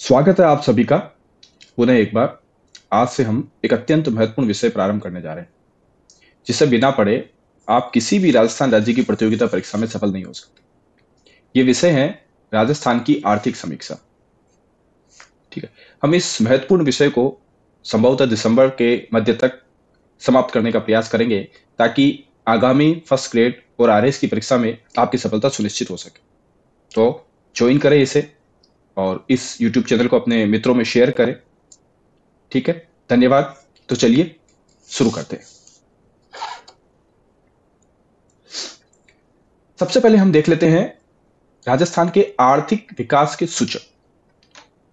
स्वागत है आप सभी का पुनः एक बार। आज से हम एक अत्यंत महत्वपूर्ण विषय प्रारंभ करने जा रहे हैं, जिसे बिना पढ़े आप किसी भी राजस्थान राज्य की प्रतियोगिता परीक्षा में सफल नहीं हो सकते। ये विषय है राजस्थान की आर्थिक समीक्षा। ठीक है, हम इस महत्वपूर्ण विषय को संभवतः दिसंबर के मध्य तक समाप्त करने का प्रयास करेंगे, ताकि आगामी फर्स्ट ग्रेड और आरएस की परीक्षा में आपकी सफलता सुनिश्चित हो सके। तो ज्वाइन करें इसे और इस यूट्यूब चैनल को अपने मित्रों में शेयर करें। ठीक है, धन्यवाद। तो चलिए शुरू करते हैं। सबसे पहले हम देख लेते हैं राजस्थान के आर्थिक विकास के सूचक।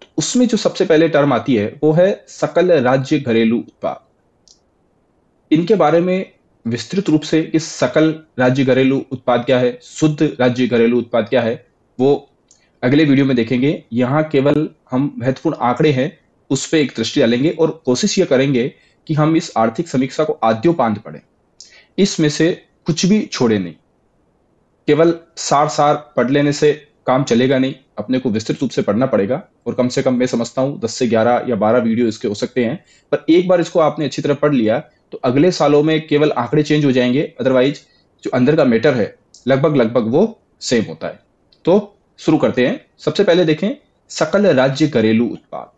तो उसमें जो सबसे पहले टर्म आती है वो है सकल राज्य घरेलू उत्पाद। इनके बारे में विस्तृत रूप से इस सकल राज्य घरेलू उत्पाद क्या है, शुद्ध राज्य घरेलू उत्पाद क्या है, वो अगले वीडियो में देखेंगे। यहाँ केवल हम महत्वपूर्ण आंकड़े हैं उस पर एक दृष्टि डालेंगे और कोशिश ये करेंगे कि हम इस आर्थिक समीक्षा को आद्योपांत पढ़ें, इसमें से कुछ भी छोड़े नहीं। केवल सार सार पढ़ लेने से काम चलेगा नहीं, अपने को विस्तृत रूप से पढ़ना पड़ेगा। और कम से कम मैं समझता हूँ 10 से 11 या 12 वीडियो इसके हो सकते हैं। पर एक बार इसको आपने अच्छी तरह पढ़ लिया तो अगले सालों में केवल आंकड़े चेंज हो जाएंगे, अदरवाइज जो अंदर का मैटर है लगभग लगभग वो सेम होता है। तो शुरू करते हैं। सबसे पहले देखें सकल राज्य घरेलू उत्पाद।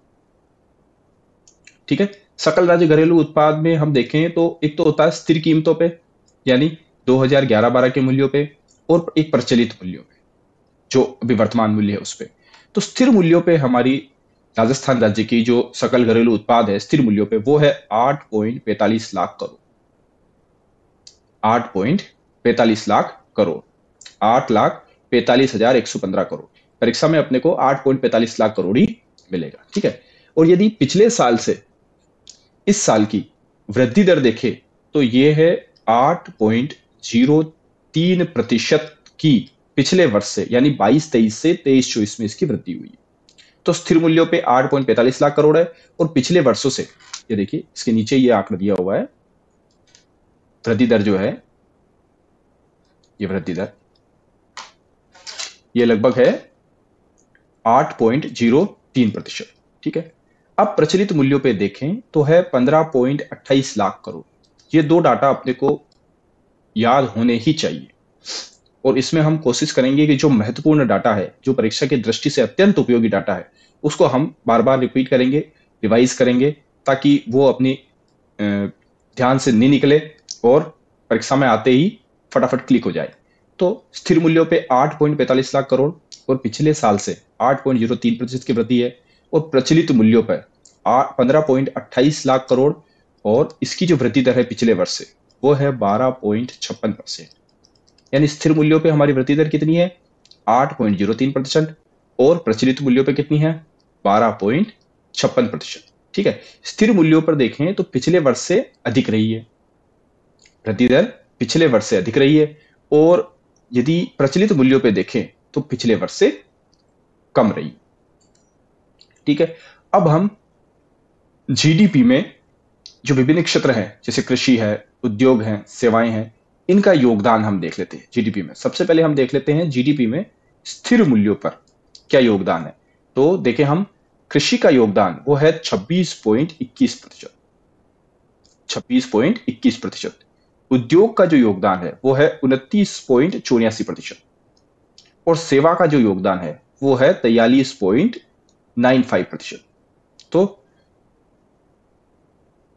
ठीक है, सकल राज्य घरेलू उत्पाद में हम देखें तो एक तो होता है स्थिर कीमतों पे, यानी 2011-12 के मूल्यों पे, और एक प्रचलित मूल्यों पे जो अभी वर्तमान मूल्य है उस पे। तो स्थिर मूल्यों पे हमारी राजस्थान राज्य की जो सकल घरेलू उत्पाद है स्थिर मूल्यों पे वो है 8.45 लाख करोड़। 8.45 लाख करोड़, 8,45,115 करोड़। परीक्षा में अपने को 8.45 लाख करोड़ ही मिलेगा। ठीक है, और यदि पिछले साल से इस साल की वृद्धि दर देखे तो ये है 8.03% की पिछले वर्ष से, यानी 22-23 से 23-24 में इसकी वृद्धि हुई है। तो स्थिर मूल्यों पे 8.45 लाख करोड़ है, और पिछले वर्षों से ये देखिए इसके नीचे ये आंकड़ा दिया हुआ है, वृद्धि दर जो है, ये वृद्धि दर ये लगभग है 8.03%। ठीक है, अब प्रचलित मूल्यों पे देखें तो है 15.28 लाख करोड़। ये दो डाटा अपने को याद होने ही चाहिए, और इसमें हम कोशिश करेंगे कि जो महत्वपूर्ण डाटा है, जो परीक्षा की दृष्टि से अत्यंत उपयोगी डाटा है, उसको हम बार बार रिपीट करेंगे, रिवाइज करेंगे, ताकि वो अपनी ध्यान से नहीं निकले और परीक्षा में आते ही फटाफट क्लिक हो जाए। तो स्थिर मूल्यों पे 8.45 लाख करोड़ और पिछले साल से 8.03% की वृद्धि है, और प्रचलित मूल्यों पर 15.28 लाख करोड़, और इसकी जो वृद्धि दर है पिछले वर्ष से वो है 12.56%। यानी स्थिर मूल्यों पे हमारी वृद्धि दर कितनी है, 8.03%, और प्रचलित मूल्यों पे कितनी है, 12.56%। ठीक है, स्थिर मूल्यों पर देखें तो पिछले वर्ष से अधिक रही है, वृद्धि दर पिछले वर्ष से अधिक रही है, और यदि प्रचलित मूल्यों पे देखें तो पिछले वर्ष से कम रही। ठीक है, अब हम जीडीपी में जो विभिन्न क्षेत्र हैं, जैसे कृषि है, उद्योग है, सेवाएं हैं, इनका योगदान हम देख लेते हैं जीडीपी में। सबसे पहले हम देख लेते हैं जीडीपी में स्थिर मूल्यों पर क्या योगदान है। तो देखें हम, कृषि का योगदान वो है 26.21%। 26.21%। उद्योग का जो योगदान है वो है 29.84%, और सेवा का जो योगदान है वो है 43.95%। तो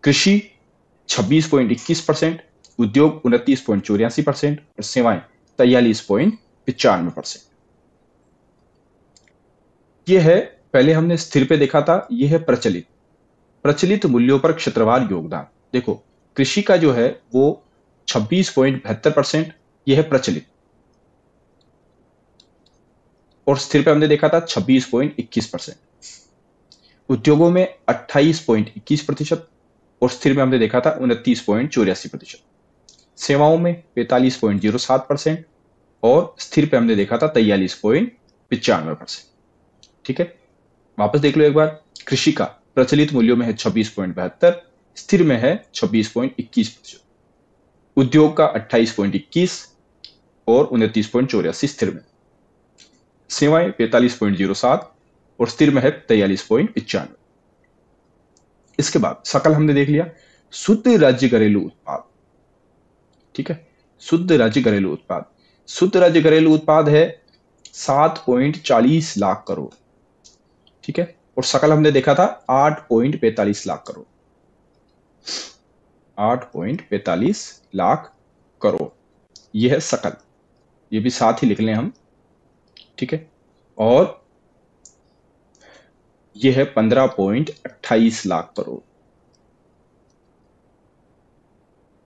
कृषि 26.21%, उद्योग 29.84%, और सेवाएं 43.95%। यह है, पहले हमने स्थिर पे देखा था, यह है प्रचलित। प्रचलित मूल्यों पर क्षेत्रवार योगदान। देखो कृषि का जो है वो 26.72%, यह है प्रचलित, और स्थिर पे हमने देखा था 26.21%। उद्योगों में 28.21%, और स्थिर में हमने देखा था 29.84%। सेवाओं में 45.07%, और स्थिर पे हमने देखा था 43.95%। ठीक है, वापस देख लो एक बार। कृषि का प्रचलित मूल्यों में है 26.72, स्थिर में है 26.21%। उद्योग का 28.21 और 29.84 स्थिर में। सेवाएं 45.07 और स्थिर में है 43.95। इसके बाद सकल हमने देख लिया। शुद्ध राज्य घरेलू उत्पाद, ठीक है, शुद्ध राज्य घरेलू उत्पाद, शुद्ध राज्य घरेलू उत्पाद है 7.40 लाख करोड़, ठीक है, और सकल हमने देखा था 8.45 लाख करोड़, 8.45 लाख करोड़, यह है सकल, ये भी साथ ही लिख लें हम, ठीक है, और यह है 15.28 लाख करोड़,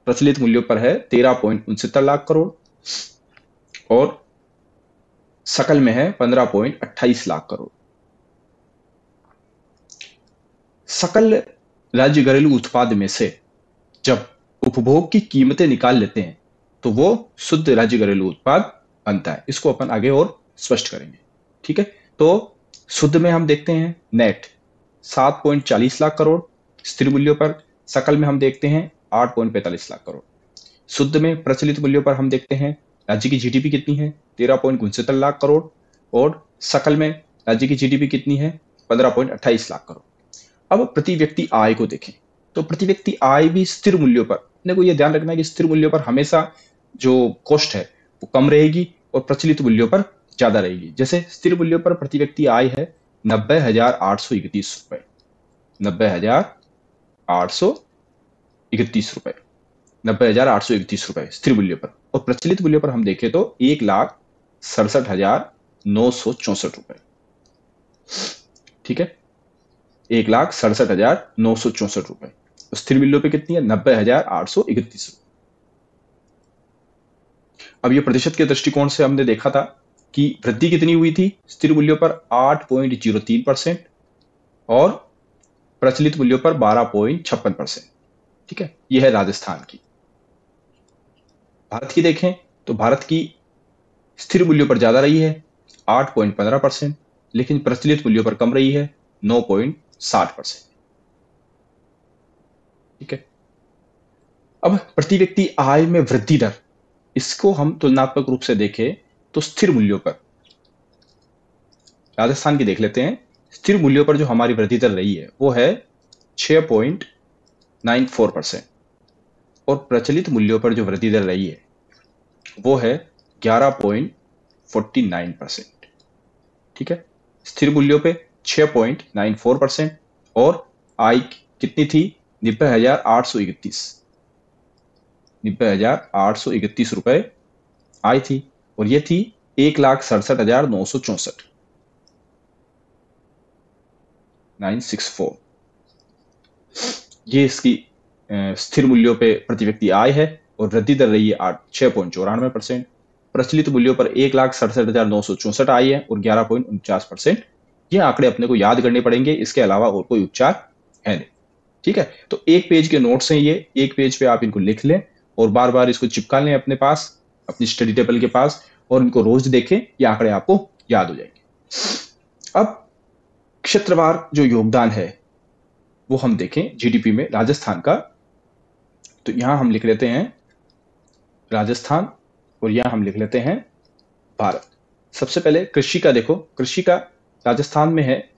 प्रचलित मूल्यों पर है 13.69 लाख करोड़, और सकल में है 15.28 लाख करोड़। सकल राज्य घरेलू उत्पाद में से जब उपभोग की कीमतें निकाल लेते हैं तो वो शुद्ध राज्य घरेलू उत्पाद बनता है। इसको अपन आगे और स्पष्ट करेंगे, ठीक है। तो शुद्ध में हम देखते हैं नेट 7.40 लाख करोड़ स्थिर मूल्यों पर, सकल में हम देखते हैं 8.45 लाख करोड़। शुद्ध में प्रचलित मूल्यों पर हम देखते हैं राज्य की जीडीपी कितनी है 13.69 लाख करोड़, और सकल में राज्य की जीडीपी कितनी है 15.28 लाख करोड़। अब प्रति व्यक्ति आय को देखें तो प्रति व्यक्ति आय भी स्थिर मूल्यों पर, अपने को यह ध्यान रखना है कि स्थिर मूल्यों पर हमेशा जो कॉस्ट है वो कम रहेगी और प्रचलित मूल्यों पर ज्यादा रहेगी। जैसे स्थिर मूल्यों पर प्रति व्यक्ति आय है 90,831 रुपए, 90,831 रुपए, 90,831 रुपए स्थिर मूल्य पर, और प्रचलित मूल्य पर हम देखें तो 1,67,964 रुपए, ठीक है, 1,67,964 रुपए। स्थिर मूल्यों पे कितनी है 90,831 रुपए। अब ये प्रतिशत के दृष्टिकोण से हमने देखा था कि वृद्धि कितनी हुई थी स्थिर मूल्यों पर 8.03% और प्रचलित मूल्यों पर 12.56%, ठीक है, यह है राजस्थान की। भारत की देखें तो भारत की स्थिर मूल्यों पर ज्यादा रही है 8.15%, लेकिन प्रचलित मूल्यों पर कम रही है 9.60%, ठीक है। अब प्रति व्यक्ति आय में वृद्धि दर, इसको हम तुलनात्मक रूप से देखें तो स्थिर मूल्यों पर राजस्थान की देख लेते हैं। स्थिर मूल्यों पर जो हमारी वृद्धि दर रही है वो है 6.94%, और प्रचलित मूल्यों पर जो वृद्धि दर रही है वो है 11.49%, ठीक है। स्थिर मूल्यों पे 6.94% और आय कितनी थी 90,831 रुपए आय थी, और ये थी 1,67,964 964, ये इसकी स्थिर मूल्यों पे प्रति व्यक्ति आय है, और वृद्धि दर रही है 6.94%। प्रचलित मूल्यों पर 1,67,964 आय है और 11.49%। ये आंकड़े अपने को याद करने पड़ेंगे, इसके अलावा और कोई उपचार है नहीं, ठीक है। तो एक पेज के नोट्स हैं ये, एक पेज पे आप इनको लिख लें और बार बार इसको चिपका लें अपने पास, अपनी स्टडी टेबल के पास, और इनको रोज देखें, ये आंकड़े आपको याद हो जाएंगे। अब क्षेत्रवार जो योगदान है वो हम देखें जीडीपी में राजस्थान का, तो यहां हम लिख लेते हैं राजस्थान और यहां हम लिख लेते हैं भारत। सबसे पहले कृषि का देखो, कृषि का राजस्थान में है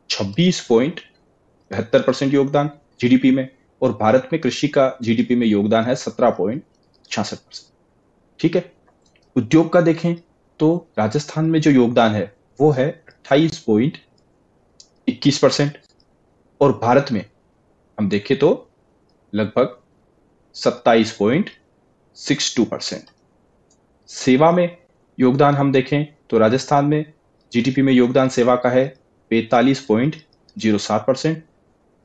26.72% योगदान जीडीपी में, और भारत में कृषि का जीडीपी में योगदान है 17.66%, ठीक है। उद्योग का देखें तो राजस्थान में जो योगदान है वो है 28.21%, और भारत में हम देखें तो लगभग 27.62%। सेवा में योगदान हम देखें तो राजस्थान में जीडीपी में योगदान सेवा का है 45.07%,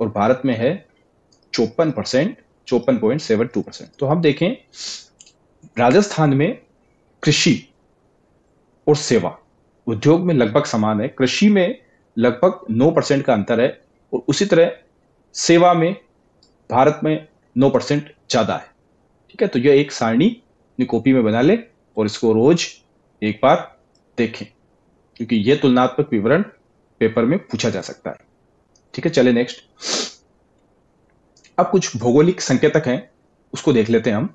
और भारत में है 54.72%। तो हम देखें राजस्थान में कृषि और सेवा उद्योग में लगभग समान है, कृषि में लगभग 9% का अंतर है, और उसी तरह सेवा में भारत में 9% ज्यादा है, ठीक है। तो यह एक सारणी अपनी कॉपी में बना ले और इसको रोज एक बार देखें, क्योंकि यह तुलनात्मक विवरण पेपर में पूछा जा सकता है, ठीक है। चले नेक्स्ट। अब कुछ भौगोलिक संकेतक हैं, उसको देख लेते हैं हम।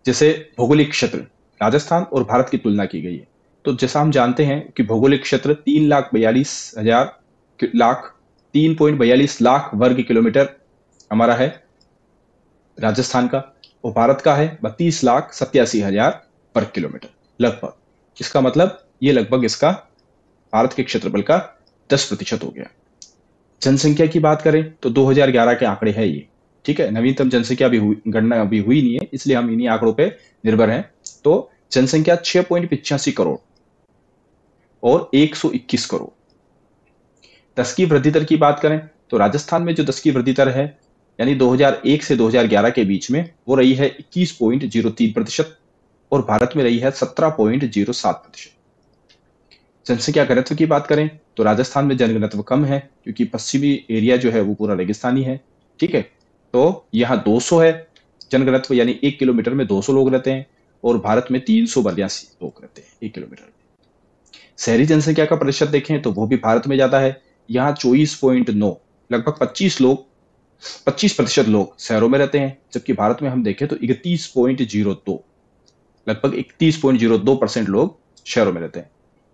जैसे भौगोलिक क्षेत्र, राजस्थान और भारत की तुलना की गई है, तो जैसा हम जानते हैं कि भौगोलिक क्षेत्र 3,42,000 लाख 3.42 लाख वर्ग किलोमीटर हमारा है राजस्थान का, और भारत का है 32,87,000 वर्ग किलोमीटर लगभग। इसका मतलब ये लगभग इसका भारत के क्षेत्रफल का 10% हो गया। जनसंख्या की बात करें तो 2011 के आंकड़े हैं ये, ठीक है, नवीनतम जनसंख्या गणना अभी हुई नहीं है, इसलिए हम इन्हीं आंकड़ों पे निर्भर हैं। तो जनसंख्या 6.85 करोड़ और 121 करोड़। 10 की वृद्धि दर की बात करें तो राजस्थान में जो 10 की वृद्धि दर है, यानी 2001 से 2011 के बीच में, वो रही है 21.03% और भारत में रही है 17.07%। जनसंख्या घनत्व की बात करें तो राजस्थान में जनघनत्व कम है, क्योंकि पश्चिमी एरिया जो है वो पूरा रेगिस्तानी है, ठीक है। तो यहाँ 200 है जनघनत्व, यानी 1 किलोमीटर में 200 लोग रहते हैं, और भारत में 382 लोग रहते हैं 1 किलोमीटर में। शहरी जनसंख्या का प्रतिशत देखें तो वो भी भारत में ज्यादा है, यहाँ 24.9, लगभग 25% लोग शहरों में रहते हैं, जबकि भारत में हम देखें तो 31.02, लगभग 31.02% लोग शहरों में रहते हैं।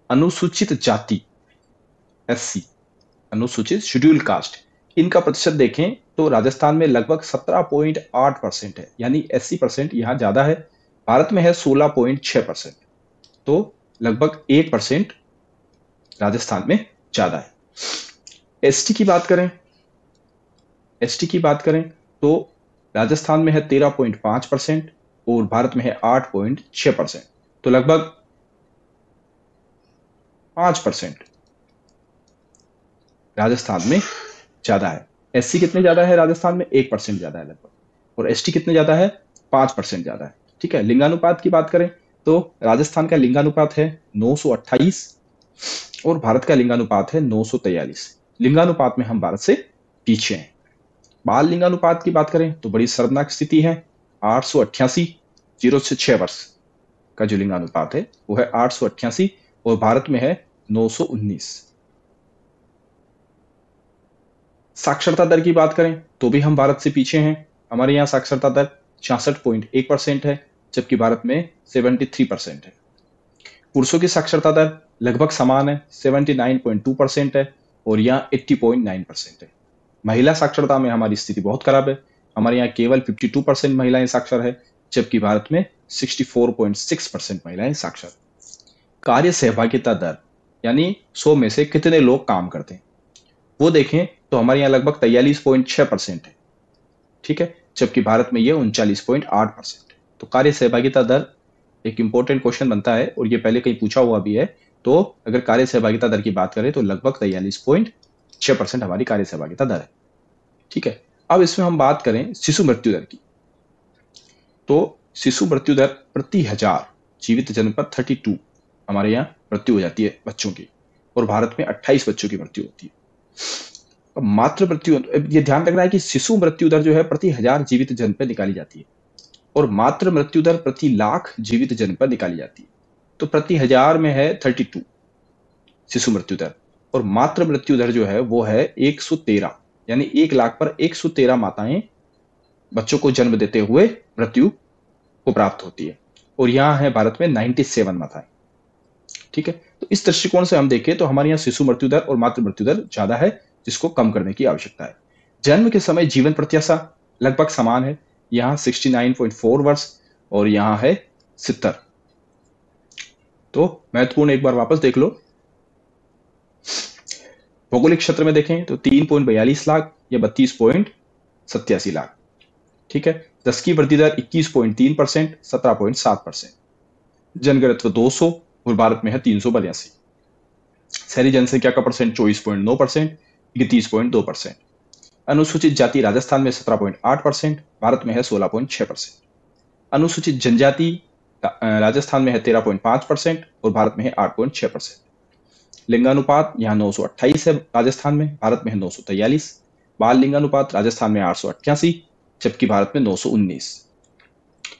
अनुसूचित जाति एससी, अनुसूचित शेड्यूल कास्ट, इनका प्रतिशत देखें तो राजस्थान में लगभग 17.8% है, यानी 80% यहाँ ज्यादा है। भारत में है 16.6%, तो लगभग 1% राजस्थान में ज्यादा है। एसटी की बात करें, एसटी की बात करें तो राजस्थान में है 13.5% और भारत में है 8.6%, तो लगभग 5% राजस्थान में ज्यादा है। एससी कितने ज्यादा है राजस्थान में? 1% ज्यादा है लगभग, और एसटी कितने ज्यादा है? 5% ज्यादा है, ठीक है। लिंगानुपात की बात करें तो राजस्थान का लिंगानुपात है 928 और भारत का लिंगानुपात है 943। लिंगानुपात में हम भारत से पीछे हैं। बाल लिंगानुपात की बात करें तो बड़ी शर्मनाक स्थिति है, 888, 0 से 6 वर्ष का जो लिंगानुपात है वो है 888 और भारत में है 919। साक्षरता दर की बात करें तो भी हम भारत से पीछे हैं। हमारे यहाँ साक्षरता दर 66.1% है, जबकि भारत में 73% है। पुरुषों की साक्षरता दर लगभग समान है, 79.2% है, और यहाँ 80.9% है। महिला साक्षरता में हमारी स्थिति बहुत खराब है, हमारे यहाँ केवल 52% महिलाएं साक्षर है, जबकि भारत में 64.6% महिलाएं साक्षर। कार्य सहभागिता दर, यानी 100 में से कितने लोग काम करते हैं, वो देखें तो हमारे यहाँ लगभग 43.6% है, ठीक है, जबकि भारत में ये 39.8% है। तो कार्य सहभागिता दर एक इंपॉर्टेंट क्वेश्चन बनता है, और ये पहले कहीं पूछा हुआ भी है। तो अगर कार्य सहभागिता दर की बात करें तो लगभग 43.6% हमारी कार्य सहभागिता दर है, ठीक है। अब इसमें हम बात करें शिशु मृत्यु दर की, तो शिशु मृत्यु दर प्रति 1000 जीवित जन्म पर 32 हमारे यहाँ मृत्यु हो जाती है बच्चों की, और भारत में 28 बच्चों की मृत्यु होती है। अब मातृ मृत्यु, ये ध्यान रखना है कि शिशु मृत्यु दर जो है प्रति 1000 जीवित जन्म पर निकाली जाती है, और मातृ मृत्यु दर प्रति लाख जीवित जन्म पर निकाली जाती है। तो प्रति 1000 में है 32 शिशु मृत्यु दर, और मातृ मृत्यु दर जो है वो है 113, यानी 1 लाख पर 113 माताएं बच्चों को जन्म देते हुए मृत्यु को प्राप्त होती है, और यहाँ है भारत में 97 माताएं, ठीक है। तो इस दृष्टिकोण से हम देखें तो हमारे यहाँ शिशु मृत्यु दर और मातृ मृत्यु दर ज्यादा है, जिसको कम करने की आवश्यकता है। जन्म के समय जीवन प्रत्याशा लगभग समान है, यहाँ 69.4 वर्ष और यहाँ है 70। तो महत्वपूर्ण एक बार वापस देख लो, भौगोलिक क्षेत्र में देखें तो 3.42 लाख या 32.87 लाख, ठीक है। 10 की वृद्धि दर 21.3%, 17.7%। जनघनत्व 200 और भारत में है 382। शहरी जनसंख्या का परसेंट 24.9%, 31.2%। अनुसूचित जाति राजस्थान में 17.8%, भारत में है 16.6%। अनुसूचित जनजाति राजस्थान में है 13.5% और भारत में है 8.6%। लिंगानुपात यहाँ 928 है राजस्थान में, भारत में है 943। बाल लिंगानुपात राजस्थान में 888, जबकि भारत में 919।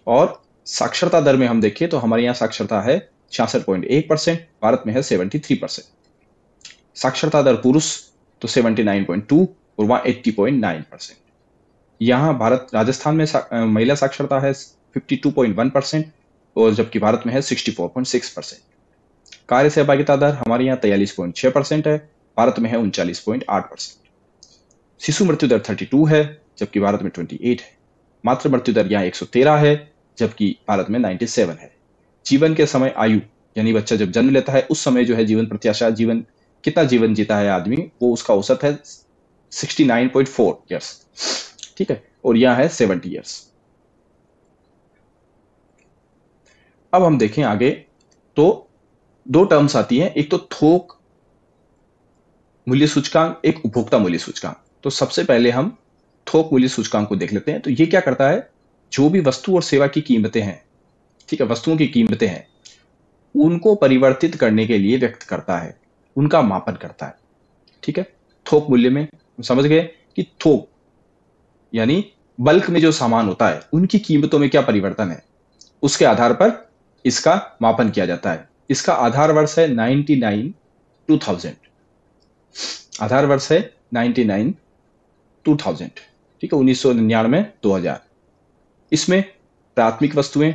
और साक्षरता दर में हम देखें तो हमारे यहाँ साक्षरता है 66.1%, भारत में है 73%। साक्षरता दर पुरुष तो 79.2 और वहाँ 80.9%। यहाँ राजस्थान में महिला साक्षरता है 52.1% और जबकि भारत में है 64.6%। कार्य सहभागिता दर हमारे यहाँ 43.6% है, भारत में है 39.8%। शिशु मृत्यु दर 32 है, जबकि भारत में 28 है। मातृ मृत्यु दर यहाँ 113 है, जबकि भारत में 97 है। जीवन के समय आयु, यानी बच्चा जब जन्म लेता है उस समय जो है जीवन प्रत्याशा, जीवन कितना जीवन जीता है आदमी, वो उसका औसत है 69.4 ईयर्स। ठीक है, और यहाँ है 70 ईयर्स। अब हम देखें आगे तो दो टर्म्स आती हैं, एक तो थोक मूल्य सूचकांक, एक उपभोक्ता मूल्य सूचकांक। तो सबसे पहले हम थोक मूल्य सूचकांक को देख लेते हैं। तो ये क्या करता है, जो भी वस्तु और सेवा की कीमतें हैं, ठीक है, वस्तुओं की कीमतें हैं, उनको परिवर्तित करने के लिए व्यक्त करता है, उनका मापन करता है। ठीक है, थोक मूल्य में समझ गए कि थोक यानी बल्क में जो सामान होता है उनकी कीमतों में क्या परिवर्तन है, उसके आधार पर इसका मापन किया जाता है। इसका आधार वर्ष है 99 2000, आधार वर्ष है 99 2000। ठीक है, 1999 2000। इसमें प्राथमिक वस्तुएं,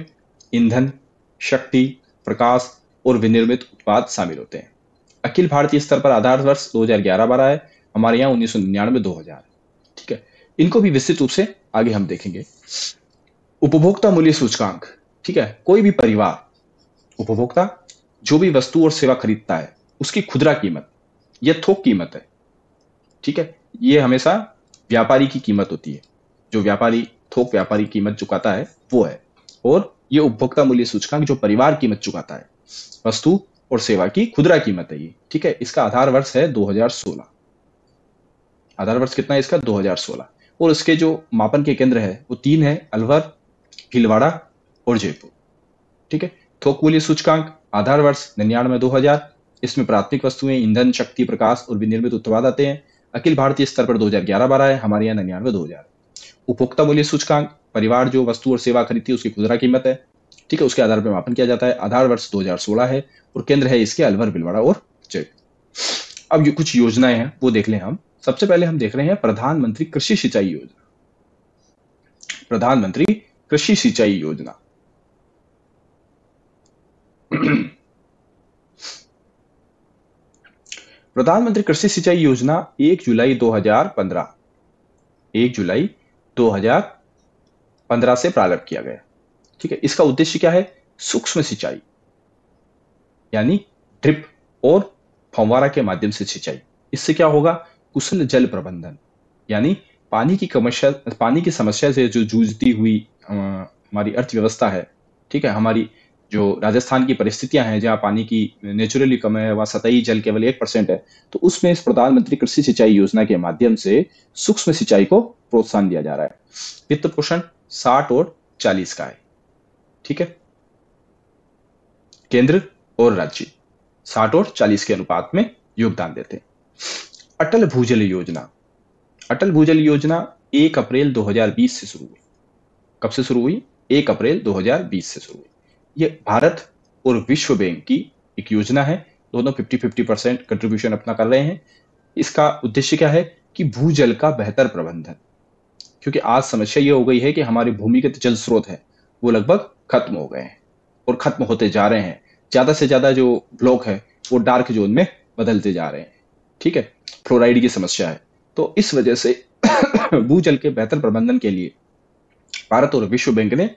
ईंधन, शक्ति, प्रकाश और विनिर्मित उत्पाद शामिल होते हैं। अखिल भारतीय स्तर पर आधार वर्ष 2011-12 है, हमारे यहाँ 1999-2000। ठीक है, इनको भी विस्तृत रूप से आगे हम देखेंगे। उपभोक्ता मूल्य सूचकांक, ठीक है, कोई भी परिवार, उपभोक्ता जो भी वस्तु और सेवा खरीदता है उसकी खुदरा कीमत, यह थोक कीमत है। ठीक है, ये हमेशा व्यापारी की कीमत होती है, जो व्यापारी थोक व्यापारी कीमत चुकाता है वो है। और ये उपभोक्ता मूल्य सूचकांक जो परिवार कीमत चुकाता है, वस्तु और सेवा की खुदरा कीमत है ये। ठीक है, इसका आधार वर्ष है 2016। आधार वर्ष कितना है इसका, 2016। और इसके जो मापन के केंद्र है वो 3 है, अलवर, भीलवाड़ा और जयपुर। ठीक है, थोक मूल्य सूचकांक आधार वर्ष 99-2000। इसमें प्राथमिक वस्तुएं, ईंधन, शक्ति, प्रकाश और विनिर्मित उत्पाद आते हैं। अखिल भारतीय स्तर पर 2011-12 है, हमारे यहाँ 99-2000। उपभोक्ता मूल्य सूचकांक परिवार जो वस्तु और सेवा खरीदती है उसकी खुदरा कीमत है। ठीक है, उसके आधार पर मापन किया जाता है। आधार वर्ष 2016 है और केंद्र है इसके अलवर, भीलवाड़ा और जयपुर। अब ये कुछ योजनाएं हैं वो देख लें हम। सबसे पहले हम देख रहे हैं प्रधानमंत्री कृषि सिंचाई योजना। प्रधानमंत्री कृषि सिंचाई योजना प्रधानमंत्री कृषि सिंचाई योजना 1 जुलाई 2015 से प्रारंभ किया गया। ठीक है, इसका उद्देश्य क्या है, सूक्ष्म सिंचाई यानी ड्रिप और फव्वारा के माध्यम से सिंचाई। इससे क्या होगा, कुशल जल प्रबंधन, यानी पानी की समस्या से जो जूझती हुई हमारी अर्थव्यवस्था है। ठीक है, हमारी जो राजस्थान की परिस्थितियां हैं जहां पानी की नेचुरली कम है, वहां सतही जल केवल 1% है, तो उसमें इस प्रधानमंत्री कृषि सिंचाई योजना के माध्यम से सूक्ष्म सिंचाई को प्रोत्साहन दिया जा रहा है। वित्त पोषण 60 और 40 का है। ठीक है, केंद्र और राज्य 60 और 40 के अनुपात में योगदान देते हैं। अटल भूजल योजना, अटल भूजल योजना 1 अप्रैल 2020 से शुरू हुई। कब से शुरू हुई, 1 अप्रैल 2020 से शुरू हुई। ये भारत और विश्व बैंक की एक योजना है, दोनों 50-50% कंट्रीब्यूशन अपना कर रहे हैं। इसका उद्देश्य क्या है कि भूजल का बेहतर प्रबंधन, क्योंकि आज समस्या ये हो गई है कि हमारे भूमिगत जल स्रोत है वो लगभग खत्म हो गए हैं और खत्म होते जा रहे हैं। ज्यादा से ज्यादा जो ब्लॉक है वो डार्क जोन में बदलते जा रहे हैं। ठीक है, फ्लोराइड की समस्या है। तो इस वजह से भूजल के बेहतर प्रबंधन के लिए भारत और विश्व बैंक ने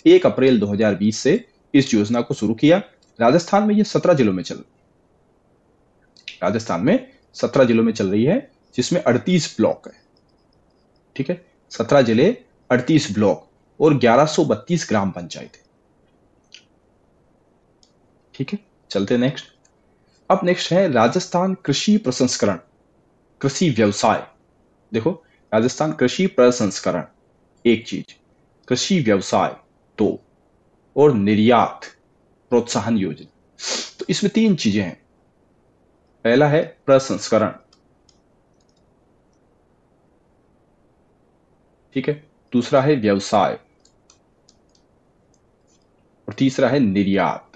1 अप्रैल 2020 से इस योजना को शुरू किया। राजस्थान में ये 17 जिलों में चल रही है। राजस्थान में 17 जिलों में चल रही है, जिसमें 38 ब्लॉक है। ठीक है, 17 जिले, 38 ब्लॉक और 1132 ग्राम पंचायत है। ठीक है, चलते नेक्स्ट। अब नेक्स्ट है राजस्थान कृषि प्रसंस्करण, कृषि व्यवसाय। देखो, राजस्थान कृषि प्रसंस्करण एक चीज, कृषि व्यवसाय 2 और निर्यात प्रोत्साहन योजना। तो इसमें 3 चीजें हैं। पहला है प्रसंस्करण, ठीक है, दूसरा है व्यवसाय और तीसरा है निर्यात।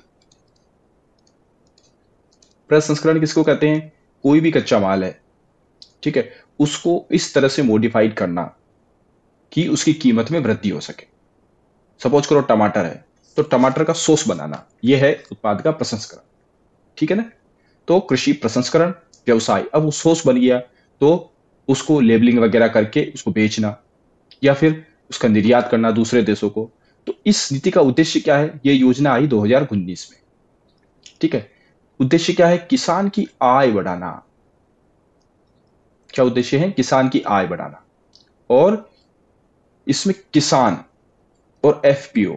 प्रसंस्करण किसको कहते हैं, कोई भी कच्चा माल है, ठीक है, उसको इस तरह से मॉडिफाइड करना कि उसकी कीमत में वृद्धि हो सके। सपोज करो टमाटर है, तो टमाटर का सॉस बनाना, यह है उत्पाद का प्रसंस्करण। ठीक है ना, तो कृषि प्रसंस्करण, व्यवसाय, अब वो सोर्स बन गया, तो उसको लेबलिंग वगैरह करके उसको बेचना या फिर उसका निर्यात करना दूसरे देशों को। तो इस नीति का उद्देश्य क्या है? ये योजना आई 2019 में। ठीक है, उद्देश्य क्या है? किसान की आय बढ़ाना। क्या उद्देश्य है? किसान की आय बढ़ाना। और इसमें किसान और एफपीओ,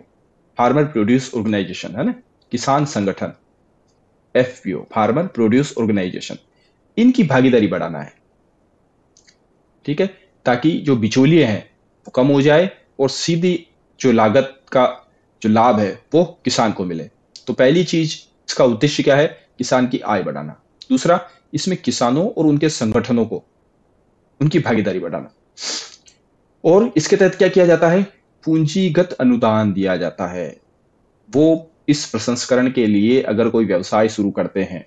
फार्मर प्रोड्यूस ऑर्गेनाइजेशन, है ना, किसान संगठन, एफपीओ, फार्मर प्रोड्यूस ऑर्गेनाइजेशन, इनकी भागीदारी बढ़ाना है। ठीक है, ताकि जो बिचौलिए हैं वो कम हो जाए और सीधी जो लागत का जो लाभ है वो किसान को मिले। तो पहली चीज, इसका उद्देश्य क्या है? किसान की आय बढ़ाना। दूसरा, इसमें किसानों और उनके संगठनों को, उनकी भागीदारी बढ़ाना। और इसके तहत क्या किया जाता है? पूंजीगत अनुदान दिया जाता है। वो इस प्रसंस्करण के लिए अगर कोई व्यवसाय शुरू करते हैं,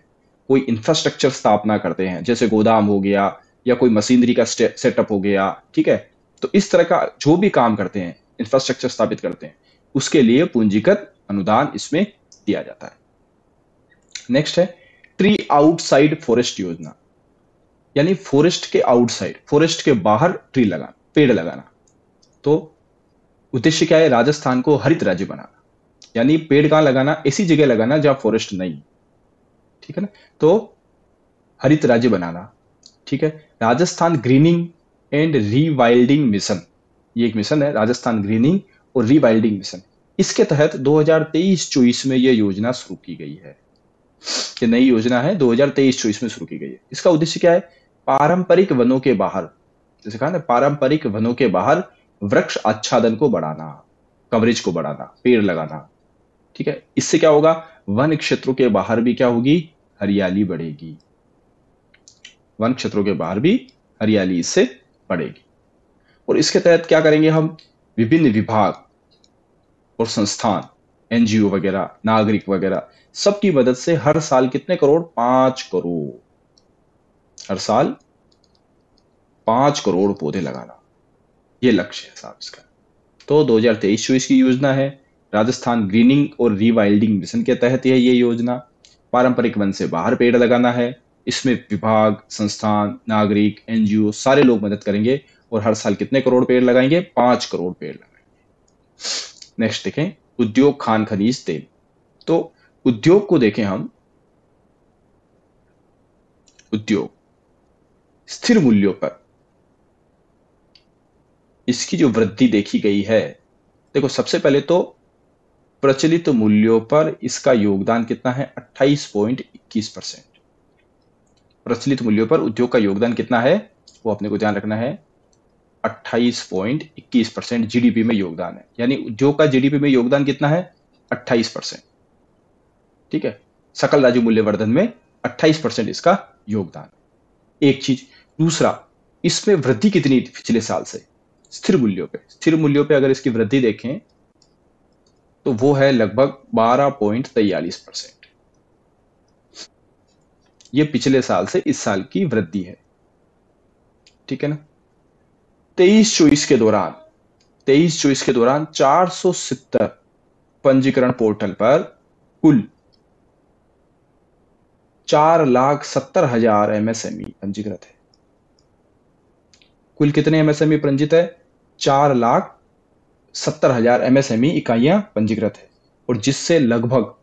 कोई इंफ्रास्ट्रक्चर स्थापना करते हैं, जैसे गोदाम हो गया या कोई मशीनरी का सेटअप हो गया, ठीक है, तो इस तरह का जो भी काम करते हैं, इंफ्रास्ट्रक्चर स्थापित करते हैं, उसके लिए पूंजीगत अनुदान इसमें दिया जाता है। नेक्स्ट है ट्री आउटसाइड फॉरेस्ट योजना, यानी फॉरेस्ट के आउटसाइड, फॉरेस्ट के बाहर ट्री लगाना, पेड़ लगाना। तो उद्देश्य क्या है? राजस्थान को हरित राज्य बनाना, यानी पेड़ कहाँ लगाना? ऐसी जगह लगाना जहां फॉरेस्ट नहीं। ठीक है ना, तो हरित राज्य बनाना। ठीक है, Rajasthan grinning and rewilding mission, ये एक मिशन है, राजस्थान ग्रीनिंग और रीवाइल्डिंग मिशन। इसके तहत 2023-24 में यह योजना शुरू की गई है। ये नई योजना है, 2023-24 में शुरू की गई है। इसका उद्देश्य क्या है? पारंपरिक वनों के बाहर, जैसे कहा ना, पारंपरिक वनों के बाहर वृक्ष आच्छादन को बढ़ाना, कवरेज को बढ़ाना, पेड़ लगाना। ठीक है, इससे क्या होगा? वन क्षेत्रों के बाहर भी क्या होगी? हरियाली बढ़ेगी। वन क्षेत्रों के बाहर भी हरियाली इससे बढ़ेगी। और इसके तहत क्या करेंगे हम? विभिन्न विभाग और संस्थान, एनजीओ वगैरह, नागरिक वगैरह, सबकी मदद से हर साल कितने करोड़? 5 करोड़, हर साल 5 करोड़ पौधे लगाना, ये लक्ष्य है साहब इसका। तो 2023-24 की योजना है, राजस्थान ग्रीनिंग और रीवाइल्डिंग मिशन के तहत है ये योजना। पारंपरिक वन से बाहर पेड़ लगाना है। इसमें विभाग, संस्थान, नागरिक, एनजीओ सारे लोग मदद करेंगे और हर साल कितने करोड़ पेड़ लगाएंगे? 5 करोड़ पेड़ लगाएंगे। नेक्स्ट देखें, उद्योग, खान खनीज, तेल। तो उद्योग को देखें हम, उद्योग स्थिर मूल्यों पर इसकी जो वृद्धि देखी गई है, देखो सबसे पहले तो प्रचलित मूल्यों पर इसका योगदान कितना है? 28.21%। प्रचलित मूल्यों पर उद्योग का योगदान कितना है वो अपने को ध्यान रखना है, 28.21% जीडीपी में योगदान है। यानी उद्योग का जीडीपी में योगदान कितना है? 28%। ठीक है, सकल राज्य मूल्यवर्धन में 28% इसका योगदान, एक चीज। दूसरा, इसमें वृद्धि कितनी पिछले साल से? स्थिर मूल्यों पे, स्थिर मूल्यों पे अगर इसकी वृद्धि देखें तो वो है लगभग 12.43%। ये पिछले साल से इस साल की वृद्धि है। ठीक है ना, 23-24 के दौरान, 23-24 के दौरान 470 पंजीकरण पोर्टल पर कुल 4,70,000 एमएसएमई पंजीकृत है। कुल कितने एमएसएमई पंजीकृत है? 4,70,000 एमएसएमई इकाइयां पंजीकृत है, और जिससे लगभग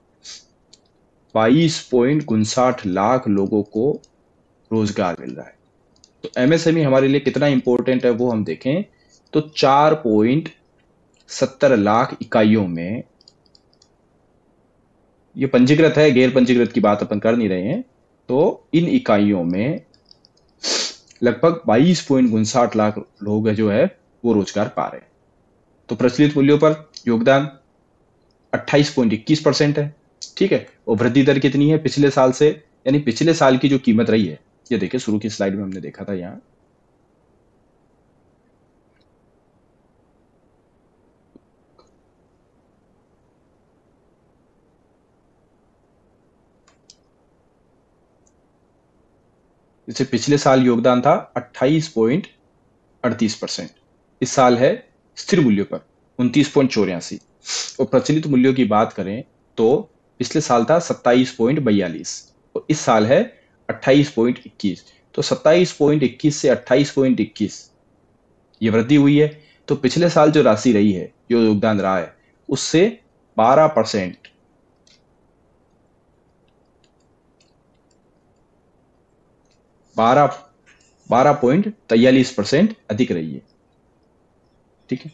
22.59 लाख लोगों को रोजगार मिल रहा है। तो एमएसएमई हमारे लिए कितना इंपॉर्टेंट है वो हम देखें तो 4.70 लाख इकाइयों में, ये पंजीकृत है, गैर पंजीकृत की बात अपन कर नहीं रहे हैं, तो इन इकाइयों में लगभग 22.59 लाख लोग जो है वो रोजगार पा रहे हैं। तो प्रचलित मूल्यों पर योगदान 28.21% है। ठीक है, और वृद्धि दर कितनी है पिछले साल से? यानी पिछले साल की जो कीमत रही है, ये देखिए शुरू की स्लाइड में हमने देखा था, यहाँ जैसे पिछले साल योगदान था 28.38%, इस साल है स्थिर मूल्यों पर 29.84, और प्रचलित मूल्यों की बात करें तो पिछले साल था 27.42 और इस साल है 28.21, तो 27.21 से 28.21 ये वृद्धि हुई है। तो पिछले साल जो राशि रही है, जो योगदान रहा है, उससे 12% 12.43% अधिक रही है। ठीक है।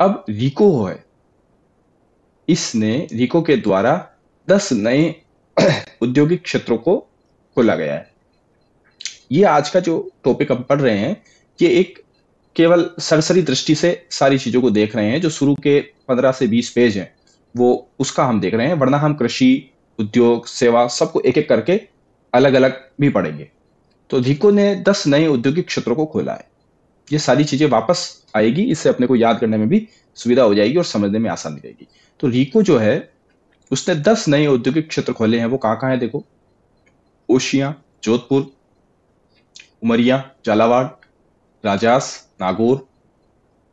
अब रिको है, इसने रिको के द्वारा 10 नए औद्योगिक क्षेत्रों को खोला गया है। ये आज का जो टॉपिक हम पढ़ रहे हैं, ये एक केवल सरसरी दृष्टि से सारी चीजों को देख रहे हैं। जो शुरू के 15 से 20 पेज हैं, वो उसका हम देख रहे हैं, वरना हम कृषि, उद्योग, सेवा सबको एक एक करके अलग अलग भी पढ़ेंगे। तो रिको ने 10 नए औद्योगिक क्षेत्रों को खोला है। ये सारी चीजें वापस आएगी, इससे अपने को याद करने में भी सुविधा हो जाएगी और समझने में आसानी रहेगी। तो रिको जो है, उसने 10 नए औद्योगिक क्षेत्र खोले हैं। वो कहाँ कहाँ है देखो, ओशिया जोधपुर, उमरिया झालावाड़, राजास नागौर,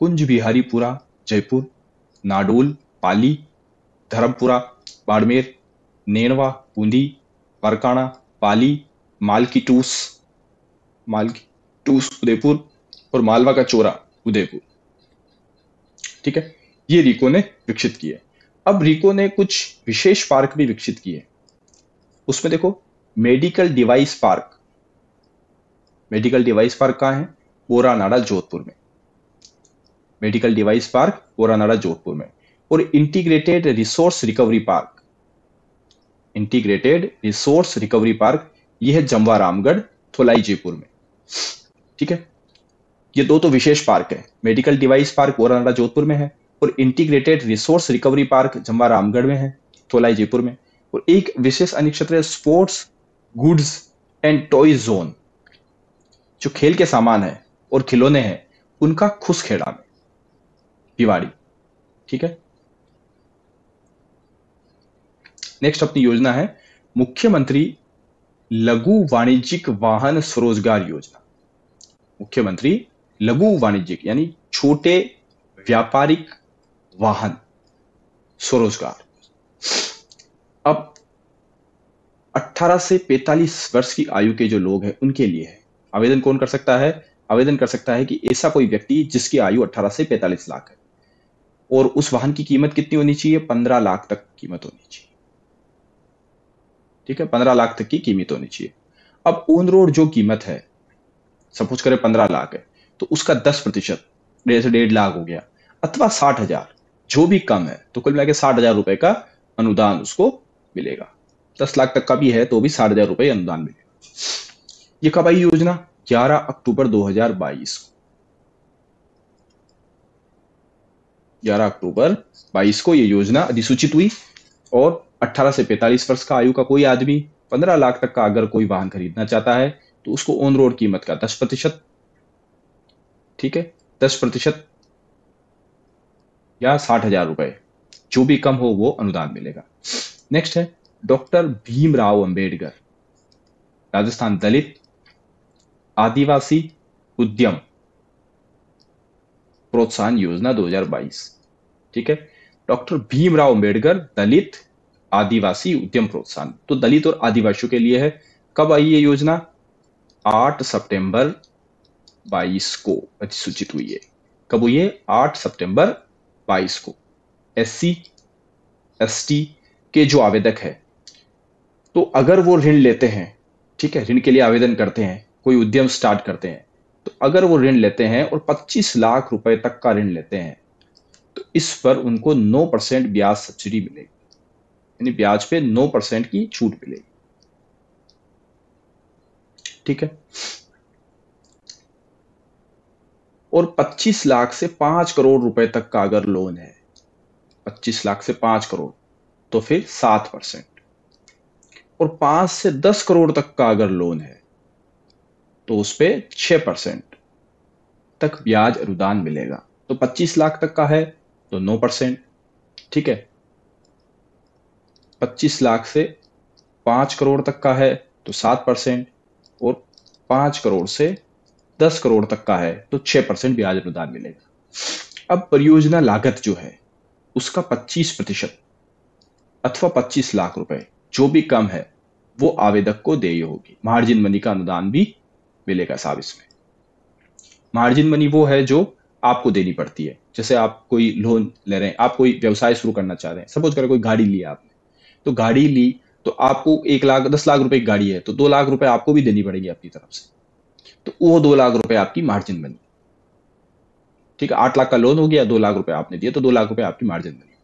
कुंज बिहारीपुरा जयपुर, नाडोल पाली, धर्मपुरा बाड़मेर, नेरवा बूंदी, बरकाना पाली, मालकीटूस मालकीटूस उदयपुर और मालवा का चोरा उदयपुर। ठीक है, ये रिको ने विकसित किए। अब रिको ने कुछ विशेष पार्क भी विकसित किए। उसमें देखो, medical device park. Medical device park कहाँ है? बोरानाड़ा जोधपुर में। Medical device park Boranada Jodhpur में। और integrated resource recovery park, integrated resource recovery park, यह है जमवा रामगढ़ थोलाई जयपुर में। ठीक है, ये दो तो विशेष पार्क है। Medical device park Boranada Jodhpur में है और integrated resource recovery park Jamwa Ramgarh में है, थोलाई जयपुर में। और एक विशेष अन्य है sports goods and toy zone, जो खेल के सामान है और खिलौने हैं उनका खुसखेड़ा में, भिवाड़ी। ठीक है, नेक्स्ट अपनी योजना है मुख्यमंत्री लघु वाणिज्यिक वाहन स्वरोजगार योजना। मुख्यमंत्री लघु वाणिज्यिक यानी छोटे व्यापारिक वाहन स्वरोजगार। अब 18 से 45 वर्ष की आयु के जो लोग हैं उनके लिए है। आवेदन कौन कर सकता है? आवेदन कर सकता है कि ऐसा कोई व्यक्ति जिसकी आयु 18 से 45 लाख है और उस वाहन की कीमत कितनी होनी चाहिए? 15 लाख तक कीमत होनी चाहिए। ठीक है, 15 लाख तक की कीमत होनी चाहिए। अब ऑन रोड जो कीमत है, सपोज करें 15 लाख है, तो उसका 10%, जैसे 1.5 लाख हो गया, अथवा 60,000, जो भी कम है, तो कुल मिला के 60,000 रुपए का अनुदान उसको मिलेगा। 10 लाख तक का भी है तो भी 60,000 रुपए अनुदान मिलेगा। ये कब आई योजना? 11 अक्टूबर 2022 को। 11 अक्टूबर 22 को ये योजना अधिसूचित हुई। और 18 से 45 वर्ष का आयु का कोई आदमी 15 लाख तक का अगर कोई वाहन खरीदना चाहता है तो उसको ऑन रोड कीमत का 10%, ठीक है, 10% या 60,000 रुपए, जो भी कम हो वो अनुदान मिलेगा। नेक्स्ट है डॉक्टर भीमराव अंबेडकर राजस्थान दलित आदिवासी उद्यम प्रोत्साहन योजना 2022। ठीक है, डॉक्टर भीमराव अंबेडकर दलित आदिवासी उद्यम प्रोत्साहन, तो दलित और आदिवासियों के लिए है। कब आई ये योजना? 8 सितंबर 22 को अधिसूचित हुई है। कब हुई है? 8 सितंबर 22 को। SC ST के जो आवेदक है, तो अगर वो ऋण लेते हैं, ठीक है, ऋण के लिए आवेदन करते हैं, कोई उद्यम स्टार्ट करते हैं, तो अगर वो ऋण लेते हैं और 25 लाख रुपए तक का ऋण लेते हैं, तो इस पर उनको 9% ब्याज सब्सिडी मिलेगी, यानी ब्याज पे 9% की छूट मिलेगी। ठीक है, और 25 लाख से 5 करोड़ रुपए तक का अगर लोन है, 25 लाख से 5 करोड़, तो फिर 7%। और 5 से 10 करोड़ तक का अगर लोन है तो उस पे 6% तक ब्याज अनुदान मिलेगा। तो 25 लाख तक का है तो 9%, ठीक है, 25 लाख से 5 करोड़ तक का है तो 7%, और 5 करोड़ से 10 करोड़ तक का है तो 6% ब्याज अनुदान मिलेगा। अब परियोजना लागत जो है उसका 25% अथवा 25 लाख रुपए, जो भी कम है, वो आवेदक को देय होगी। मार्जिन मनी का अनुदान भी मिलेगा साहब इसमें। मार्जिन मनी वो है जो आपको देनी पड़ती है। जैसे आप कोई लोन ले रहे हैं, आप कोई व्यवसाय शुरू करना चाह रहे हैं, सपोज करें कोई गाड़ी लिया आपने, तो गाड़ी ली तो आपको 1 लाख 10 लाख रुपए की गाड़ी है, तो 2 लाख रुपए आपको भी देनी पड़ेगी अपनी तरफ से, तो वो 2 लाख रुपए आपकी मार्जिन बनी। ठीक है, 8 लाख का लोन हो गया, 2 लाख रुपए आपने दिए, तो 2 लाख रुपए आपकी मार्जिन बनी।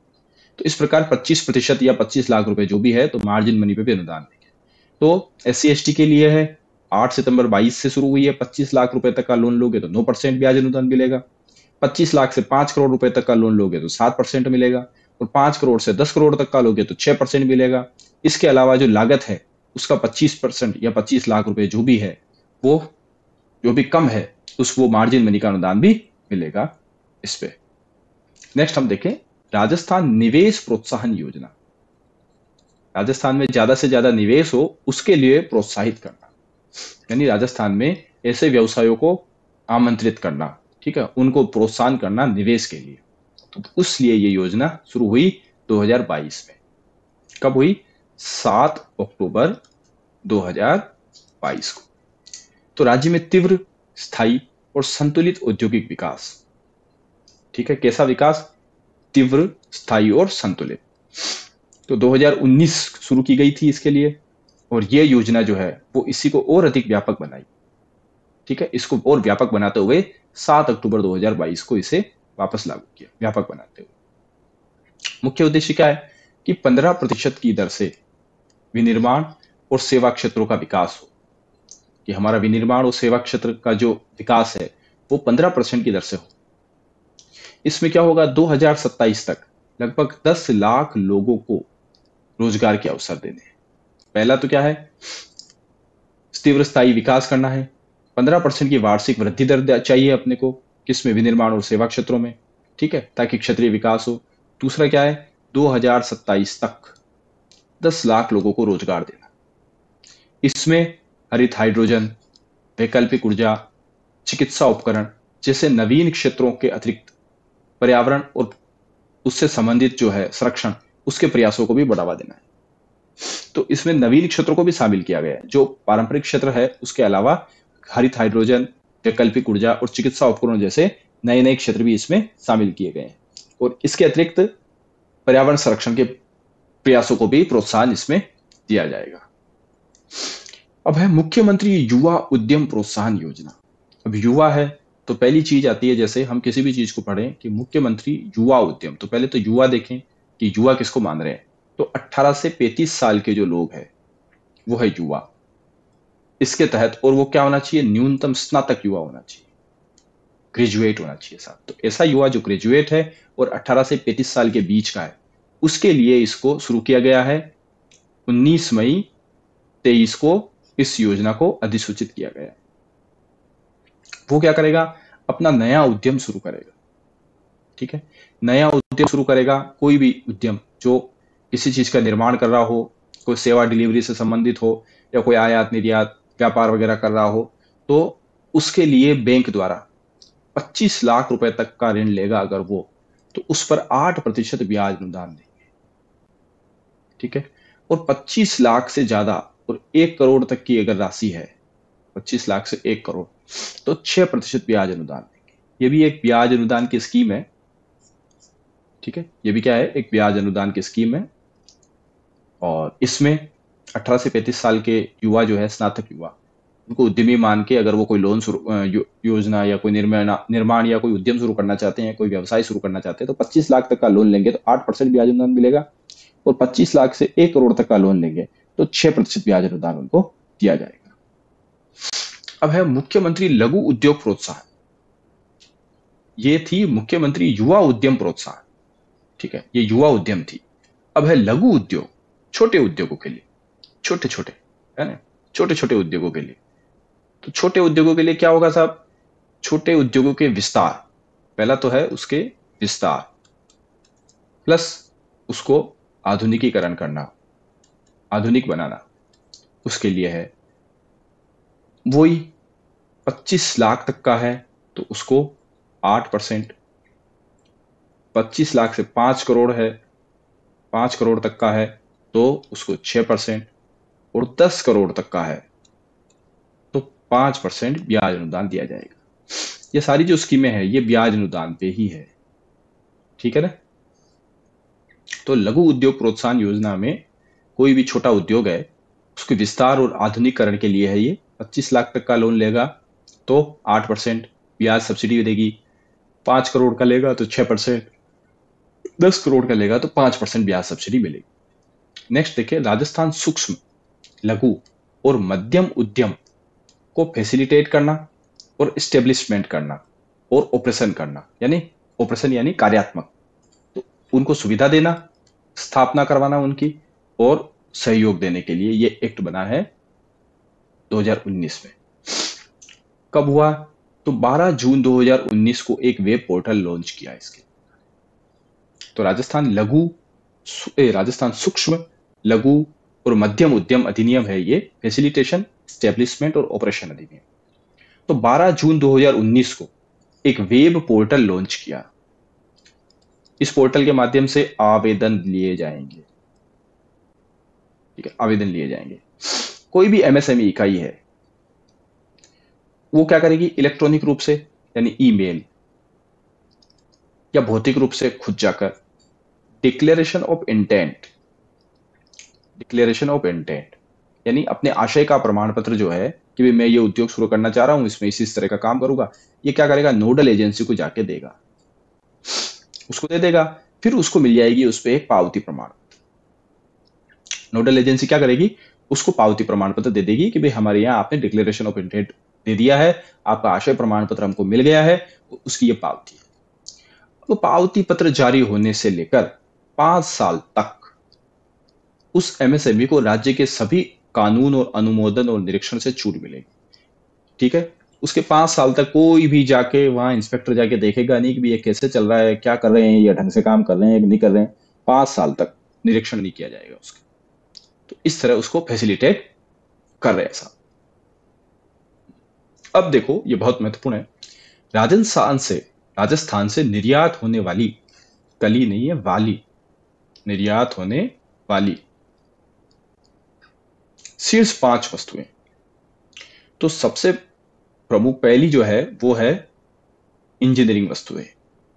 तो इस प्रकार 25% या 25 लाख रुपए जो भी है, तो मार्जिन मनी पे भी अनुदान देंगे। तो SC ST के लिए है, 8 सितंबर 22 से शुरू हुई है, 25 लाख रुपए तक का लोन लोगे तो 9% ब्याज अनुदान मिलेगा। 25 लाख से 5 करोड़ रुपए तक का लोन लोगे तो 7% मिलेगा, और 5 करोड़ से 10 करोड़ तक का लोगे तो 6% मिलेगा। इसके अलावा जो लागत है उसका 25% या 25 लाख रुपए जो भी है, वो जो भी कम है, उस वो मार्जिन मनी का अनुदान भी मिलेगा इस पे। नेक्स्ट हम देखें राजस्थान निवेश प्रोत्साहन योजना। राजस्थान में ज्यादा से ज्यादा निवेश हो उसके लिए प्रोत्साहित करना, यानी राजस्थान में ऐसे व्यवसायों को आमंत्रित करना, ठीक है, उनको प्रोत्साहन करना निवेश के लिए। तो उस लिए ये योजना शुरू हुई 2022 में। कब हुई? 7 अक्टूबर 2022 को। तो राज्य में तीव्र, स्थायी और संतुलित औद्योगिक विकास। ठीक है, कैसा विकास? तीव्र, स्थायी और संतुलित। तो 2019 शुरू की गई थी इसके लिए, और ये योजना जो है वो इसी को और अधिक व्यापक बनाई। ठीक है, इसको और व्यापक बनाते हुए 7 अक्टूबर 2022 को इसे वापस लागू किया, व्यापक बनाते हुए। मुख्य उद्देश्य क्या है कि 15% की दर से विनिर्माण और सेवा क्षेत्रों का विकास हो, कि हमारा विनिर्माण और सेवा क्षेत्र का जो विकास है वो 15% की दर से हो। इसमें क्या होगा, 2027 तक लगभग 10 लाख लोगों को रोजगार के अवसर देने हैं। पहला तो क्या है, तीव्र स्थायी विकास करना है। 15% की वार्षिक वृद्धि दर चाहिए अपने को, किसमें? विनिर्माण और सेवा क्षेत्रों में। ठीक है, ताकि क्षेत्रीय विकास हो। दूसरा क्या है, 2027 तक 10 लाख लोगों को रोजगार देना। इसमें हरित हाइड्रोजन, वैकल्पिक ऊर्जा, चिकित्सा उपकरण जैसे नवीन क्षेत्रों के अतिरिक्त पर्यावरण और उससे संबंधित जो है संरक्षण, उसके प्रयासों को भी बढ़ावा देना है। तो इसमें नवीन क्षेत्रों को भी शामिल किया गया है। जो पारंपरिक क्षेत्र है उसके अलावा हरित हाइड्रोजन, वैकल्पिक ऊर्जा और चिकित्सा उपकरण जैसे नए नए क्षेत्र भी इसमें शामिल किए गए हैं, और इसके अतिरिक्त पर्यावरण संरक्षण के प्रयासों को भी प्रोत्साहन इसमें दिया जाएगा। अब है मुख्यमंत्री युवा उद्यम प्रोत्साहन योजना। अब युवा है तो पहली चीज आती है, जैसे हम किसी भी चीज को पढ़ें कि मुख्यमंत्री युवा उद्यम, तो पहले तो युवा देखें कि युवा किसको मान रहे हैं। तो 18 से 35 साल के जो लोग हैं वो है युवा इसके तहत। और वो क्या होना चाहिए? न्यूनतम स्नातक युवा होना चाहिए, ग्रेजुएट होना चाहिए साहब। तो ऐसा युवा जो ग्रेजुएट है और 18 से 35 साल के बीच का है, उसके लिए इसको शुरू किया गया है। 19 मई 23 को इस योजना को अधिसूचित किया गया। वो क्या करेगा? अपना नया उद्यम शुरू करेगा। ठीक है, नया उद्यम शुरू करेगा, कोई भी उद्यम जो किसी चीज का निर्माण कर रहा हो, कोई सेवा डिलीवरी से संबंधित हो, या कोई आयात निर्यात व्यापार वगैरह कर रहा हो, तो उसके लिए बैंक द्वारा 25 लाख रुपए तक का ऋण लेगा अगर वो, तो उस पर 8% ब्याज अनुदान देंगे। ठीक है, और 25 लाख से ज्यादा और 1 करोड़ तक की अगर राशि है, 25 लाख से 1 करोड़, तो 6% ब्याज अनुदान देंगे। ये भी एक ब्याज अनुदान की स्कीम है। ठीक है, ये भी क्या है? एक ब्याज अनुदान की स्कीम है। और इसमें 18 से 35 साल के युवा जो है, स्नातक युवा, उनको उद्यमी मान के अगर वो कोई लोन योजना या कोई निर्माण या कोई उद्यम शुरू करना चाहते हैं, कोई व्यवसाय शुरू करना चाहते हैं, तो 25 लाख तक का लोन लेंगे तो 8% ब्याज अनुदान मिलेगा, और 25 लाख से 1 करोड़ तक का लोन लेंगे तो 6% ब्याज अनुदान उनको दिया जाएगा। अब है मुख्यमंत्री लघु उद्योग प्रोत्साहन। ये थी मुख्यमंत्री युवा उद्यम प्रोत्साहन। ठीक है, ये युवा उद्यम थी। अब है लघु उद्योग, छोटे उद्योगों के लिए, छोटे छोटे, है ना, छोटे छोटे उद्योगों के लिए। तो छोटे उद्योगों के लिए क्या होगा साहब? छोटे उद्योगों के विस्तार। पहला तो है उसके विस्तार, प्लस उसको आधुनिकीकरण करना, आधुनिक बनाना। उसके लिए है वही 25 लाख तक का है तो उसको 8%, 25 लाख से 5 करोड़ है, 5 करोड़ तक का है तो उसको 6%, और 10 करोड़ तक का है तो 5% ब्याज अनुदान दिया जाएगा। ये सारी जो स्कीमें हैं ये ब्याज अनुदान पे ही है, ठीक है ना। तो लघु उद्योग प्रोत्साहन योजना में कोई भी छोटा उद्योग है उसके विस्तार और आधुनिकीकरण के लिए है। ये 25 लाख तक का लोन लेगा तो 8% ब्याज सब्सिडी देगी, 5 करोड़ का लेगा तो 6%, 10 करोड़ का लेगा तो 5% ब्याज सब्सिडी मिलेगी। नेक्स्ट देखिए, राजस्थान सूक्ष्म लघु और मध्यम उद्यम को फैसिलिटेट करना और स्टेब्लिशमेंट करना और ऑपरेशन करना, यानी ऑपरेशन यानी कार्यात्मक, तो उनको सुविधा देना, स्थापना करवाना उनकी और सहयोग देने के लिए ये एक्ट बना है 2019 में। कब हुआ? तो 12 जून 2019 को एक वेब पोर्टल लॉन्च किया इसके। तो राजस्थान सूक्ष्म लघु और मध्यम उद्यम अधिनियम है ये, फैसिलिटेशन, स्टेब्लिशमेंट और ऑपरेशन अधिनियम। तो 12 जून 2019 को एक वेब पोर्टल लॉन्च किया। इस पोर्टल के माध्यम से आवेदन लिए जाएंगे, ठीक है, आवेदन लिए जाएंगे। कोई भी एमएसएमई इकाई है वो क्या करेगी, इलेक्ट्रॉनिक रूप से यानी ईमेल या भौतिक रूप से खुद जाकर डिक्लेरेशन ऑफ इंटेंट यानी अपने आशय का प्रमाण पत्र जो है कि भाई मैं ये उद्योग शुरू करना चाह रहा हूं, इसमें इस तरह का काम करूंगा, ये क्या करेगा, नोडल एजेंसी को जाके देगा, उसको दे देगा। फिर उसको मिल जाएगी उस पर एक पावती प्रमाण। नोडल एजेंसी क्या करेगी, उसको पावती प्रमाण पत्र दे देगी कि भाई हमारे यहाँ आपने डिक्लेरेशन ऑफ इंटेंट दे दिया है, आपका आशय प्रमाण पत्र हमको मिल गया है, उसकी ये पावती है। तो पावती पत्र जारी होने से लेकर 5 साल तक उस एमएसएमई को राज्य के सभी कानून और अनुमोदन और निरीक्षण से छूट मिलेगी, ठीक है। उसके 5 साल तक कोई भी जाके वहां इंस्पेक्टर जाके देखेगा नहीं कि भाई ये कैसे चल रहा है, क्या कर रहे हैं, ये ढंग से काम कर रहे हैं कि नहीं कर रहे हैं। 5 साल तक निरीक्षण नहीं किया जाएगा उसका। तो इस तरह उसको फैसिलिटेट कर रहे हैं साहब। अब देखो ये बहुत महत्वपूर्ण है, राजस्थान से निर्यात होने वाली, कली नहीं है वाली, निर्यात होने वाली शीर्ष 5 वस्तुएं। तो सबसे प्रमुख पहली जो है वो है इंजीनियरिंग वस्तुएं।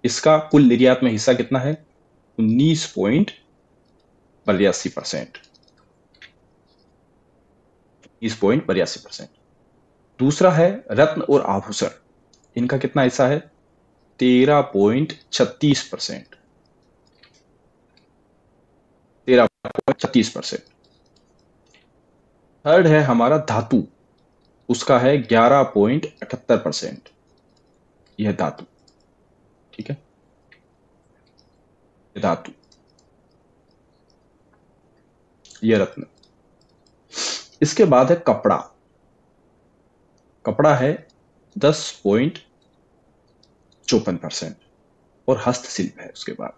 इसका कुल निर्यात में हिस्सा कितना है, 19.82%। 19.82%। दूसरा है रत्न और आभूषण, इनका कितना हिस्सा है, 13.36%। 13.36%। थर्ड है हमारा धातु, उसका है 11.78%। यह धातु, ठीक है, ये धातु, ये रत्न। इसके बाद है कपड़ा, कपड़ा है 10.54% और हस्तशिल्प है उसके बाद,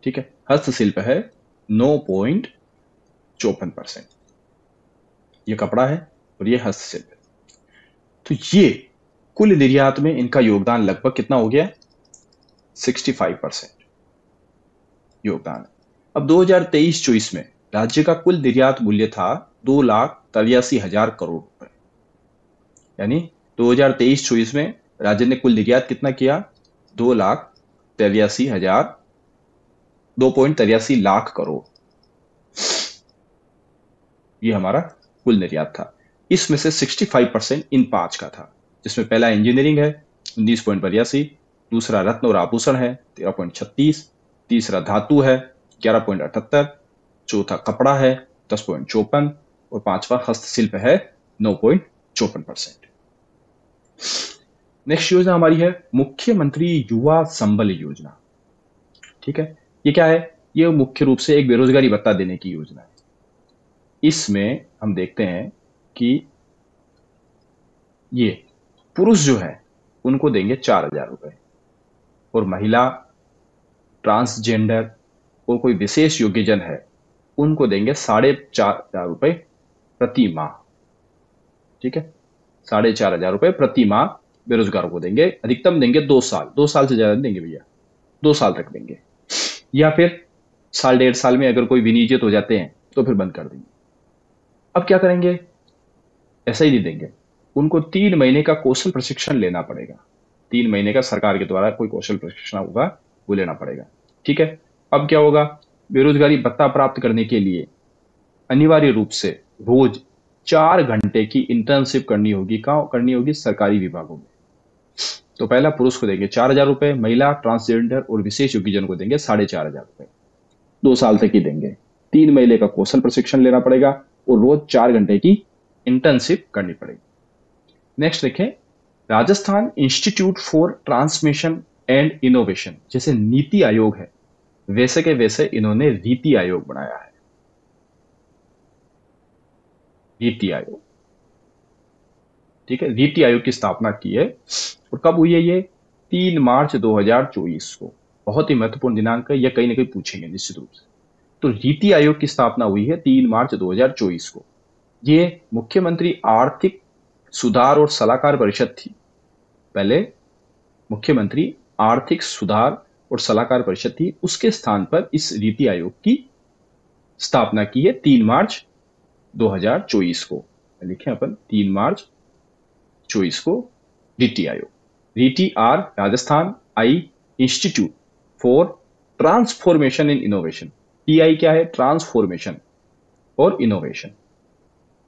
ठीक है, हस्तशिल्प है 9.54%। ये कपड़ा है और ये हस्तशिल्प है। तो ये कुल निर्यात में इनका योगदान लगभग कितना हो गया, 65% योगदान। अब 2023-24 में राज्य का कुल निर्यात मूल्य था 2,83,000 करोड़ रुपए, यानी 2023-24 में राज्य ने कुल निर्यात कितना किया, 2.83 लाख करोड़। ये हमारा कुल निर्यात था। इसमें से 65% इन 5 का था, जिसमें पहला इंजीनियरिंग है 19.82, दूसरा रत्न और आभूषण है 13.36, तीसरा धातु है 11.78, चौथा कपड़ा है 10.54 और पांचवा हस्तशिल्प है 9.54%। नेक्स्ट योजना हमारी है मुख्यमंत्री युवा संबल योजना, ठीक है। ये क्या है, ये मुख्य रूप से एक बेरोजगारी भत्ता देने की योजना है। इसमें हम देखते हैं कि ये पुरुष जो है उनको देंगे 4,000 रुपए और महिला, ट्रांसजेंडर और कोई विशेष योग्यजन है उनको देंगे 4,500 रुपए प्रति माह, ठीक है, 4,500 रुपए प्रति माह बेरोजगारों को देंगे। अधिकतम देंगे 2 साल, 2 साल से ज्यादा देंगे भैया, 2 साल तक देंगे, या फिर साल 1.5 साल में अगर कोई विनियोजित हो जाते हैं तो फिर बंद कर देंगे। अब क्या करेंगे, ऐसा ही नहीं देंगे, उनको 3 महीने का कौशल प्रशिक्षण लेना पड़ेगा। 3 महीने का सरकार के द्वारा कोई कौशल प्रशिक्षण होगा, वो लेना पड़ेगा। ठीक है। अब क्या होगा, बेरोजगारी भत्ता प्राप्त करने के लिए अनिवार्य रूप से रोज 4 घंटे की इंटर्नशिप करनी होगी। कहाँ करनी होगी, सरकारी विभागों में। तो पहला पुरुष को देंगे 4,000 रुपए, महिला, ट्रांसजेंडर और विशेष योग्यजन को देंगे 4,500 रुपए, 2 साल तक ही देंगे। 3 महीने का कौशल प्रशिक्षण लेना पड़ेगा और रोज 4 घंटे की इंटर्नशिप करनी पड़ेगी। नेक्स्ट देखें, Rajasthan institute for transmission and innovation, जैसे नीति आयोग है वैसे के वैसे इन्होंने रीति आयोग बनाया है। रीति आयोग, ठीक है, रीति आयोग की स्थापना की है। और कब हुई है ये, 3 मार्च 2024 को। बहुत ही महत्वपूर्ण दिनांक है, यह कहीं ना कहीं पूछेंगे निश्चित रूप से। तो रीति आयोग की स्थापना हुई है 3 मार्च 2024 को। ये मुख्यमंत्री आर्थिक सुधार और सलाहकार परिषद थी। पहले मुख्यमंत्री आर्थिक सुधार और सलाहकार परिषद थी, उसके स्थान पर इस रीति आयोग की स्थापना की है 3 मार्च 2024 को। लिखें अपन 3 मार्च 24 को RITI Aayog. RITI R Rajasthan, I institute for transformation in innovation. TI क्या है, ट्रांसफॉर्मेशन और इनोवेशन।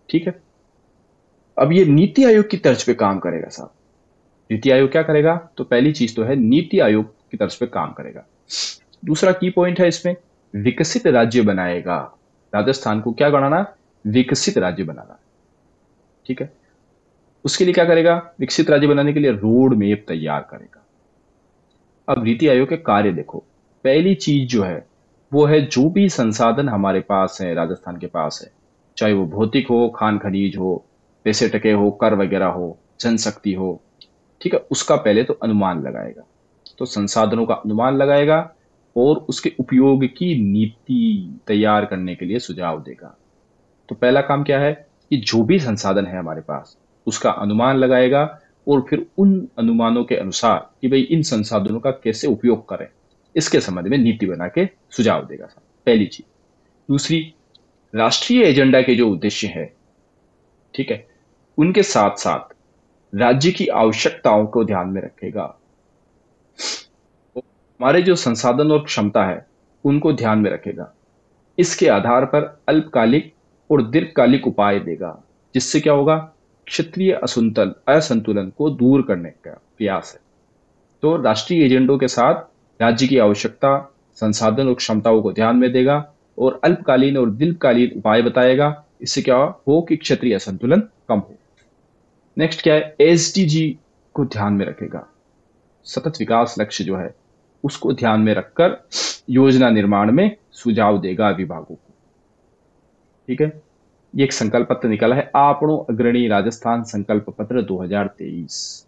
ठीक है। अब ये नीति आयोग की तर्ज पे काम करेगा साहब। नीति आयोग क्या करेगा, तो पहली चीज तो है नीति आयोग की तर्ज पे काम करेगा। दूसरा की पॉइंट है इसमें, विकसित राज्य बनाएगा। राजस्थान को क्या बनाना, विकसित राज्य बनाना। ठीक है। उसके लिए क्या करेगा, विकसित राज्य बनाने के लिए रोड मैप तैयार करेगा। अब नीति आयोग के कार्य देखो, पहली चीज जो है वो है, जो भी संसाधन हमारे पास है, राजस्थान के पास है, चाहे वो भौतिक हो, खान खनीज हो, पैसे टके हो, कर वगैरह हो, जनशक्ति हो, ठीक है, उसका पहले तो अनुमान लगाएगा। तो संसाधनों का अनुमान लगाएगा और उसके उपयोग की नीति तैयार करने के लिए सुझाव देगा। तो पहला काम क्या है कि जो भी संसाधन है हमारे पास उसका अनुमान लगाएगा और फिर उन अनुमानों के अनुसार कि भाई इन संसाधनों का कैसे उपयोग करें, इसके संबंध में नीति बना के सुझाव देगा। पहली चीज। दूसरी, राष्ट्रीय एजेंडा के जो उद्देश्य है, ठीक है, उनके साथ साथ राज्य की आवश्यकताओं को ध्यान में रखेगा। हमारे जो संसाधन और क्षमता है उनको ध्यान में रखेगा। इसके आधार पर अल्पकालिक और दीर्घकालिक उपाय देगा, जिससे क्या होगा, क्षेत्रीय असंतुलन को दूर करने का प्रयास है। तो राष्ट्रीय एजेंडों के साथ राज्य की आवश्यकता, संसाधन और क्षमताओं को ध्यान में देगा और अल्पकालीन और दीर्घकालीन उपाय बताएगा। इससे क्या हो कि क्षेत्रीय असंतुलन कम हो। नेक्स्ट क्या है, एसडीजी को ध्यान में रखेगा। सतत विकास लक्ष्य जो है उसको ध्यान में रखकर योजना निर्माण में सुझाव देगा विभागों को। ठीक है। ये एक संकल्प पत्र निकला है, आपनो अग्रणी राजस्थान संकल्प पत्र 2023।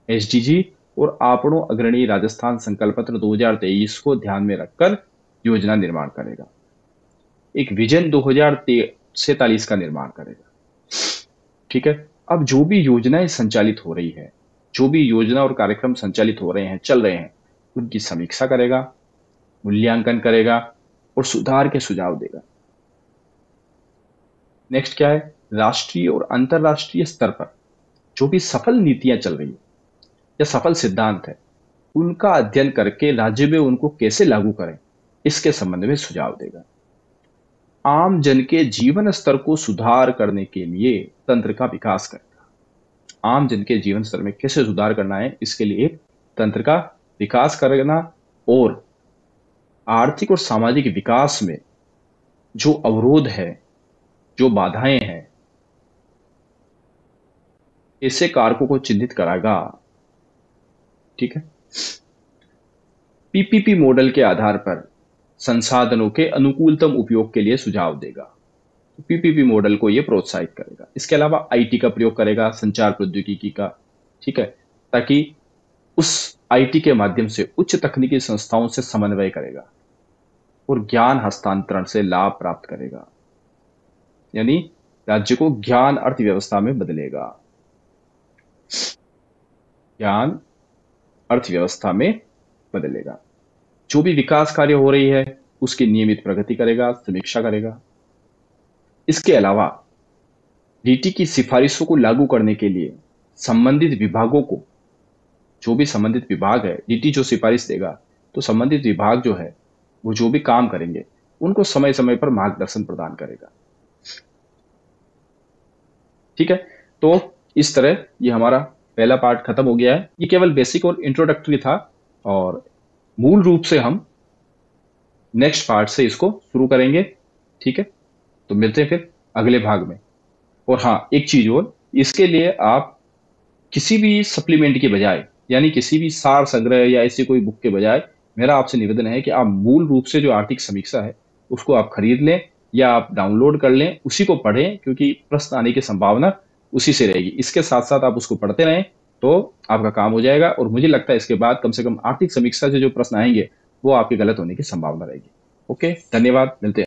एसडीजी और आपनो अग्रणी राजस्थान संकल्प पत्र 2023 को ध्यान में रखकर योजना निर्माण करेगा। एक विजन 2047 का निर्माण करेगा। ठीक है। अब जो भी योजनाएं संचालित हो रही है, जो भी योजना और कार्यक्रम संचालित हो रहे हैं, चल रहे हैं, उनकी समीक्षा करेगा, मूल्यांकन करेगा और सुधार के सुझाव देगा। नेक्स्ट क्या है, राष्ट्रीय और अंतरराष्ट्रीय स्तर पर जो भी सफल नीतियां चल रही है या सफल सिद्धांत है, उनका अध्ययन करके राज्य में उनको कैसे लागू करें, इसके संबंध में सुझाव देगा। आम जन के जीवन स्तर को सुधार करने के लिए तंत्र का विकास करेगा। आम जन के जीवन स्तर में कैसे सुधार करना है, इसके लिए एक तंत्र का विकास करना और आर्थिक और सामाजिक विकास में जो अवरोध है, जो बाधाएं हैं, ऐसे कारकों को चिन्हित कराएगा। ठीक है। पीपीपी मॉडल के आधार पर संसाधनों के अनुकूलतम उपयोग के लिए सुझाव देगा। तो पीपीपी मॉडल को यह प्रोत्साहित करेगा। इसके अलावा आईटी का प्रयोग करेगा, संचार प्रौद्योगिकी का, ठीक है, ताकि उस आईटी के माध्यम से उच्च तकनीकी संस्थाओं से समन्वय करेगा और ज्ञान हस्तांतरण से लाभ प्राप्त करेगा। यानी राज्य को ज्ञान अर्थव्यवस्था में बदलेगा, ज्ञान अर्थव्यवस्था में बदलेगा। जो भी विकास कार्य हो रही है उसकी नियमित प्रगति करेगा, समीक्षा करेगा। इसके अलावा नीति की सिफारिशों को लागू करने के लिए संबंधित विभागों को, जो भी संबंधित विभाग है, नीति जो सिफारिश देगा तो संबंधित विभाग जो है वो जो भी काम करेंगे उनको समय समय पर मार्गदर्शन प्रदान करेगा। ठीक है, तो इस तरह ये हमारा पहला पार्ट खत्म हो गया है। ये केवल बेसिक और इंट्रोडक्टरी था, और मूल रूप से हम नेक्स्ट पार्ट से इसको शुरू करेंगे। ठीक है, तो मिलते हैं फिर अगले भाग में। और हाँ, एक चीज और, इसके लिए आप किसी भी सप्लीमेंट के बजाय, यानी किसी भी सार संग्रह या ऐसी कोई बुक के बजाय, मेरा आपसे निवेदन है कि आप मूल रूप से जो आर्थिक समीक्षा है उसको आप खरीद लें या आप डाउनलोड कर लें, उसी को पढ़ें, क्योंकि प्रश्न आने की संभावना उसी से रहेगी। इसके साथ साथ आप उसको पढ़ते रहें तो आपका काम हो जाएगा, और मुझे लगता है इसके बाद कम से कम आर्थिक समीक्षा से जो प्रश्न आएंगे वो आपके गलत होने की संभावना रहेगी। ओके, धन्यवाद, मिलते हैं।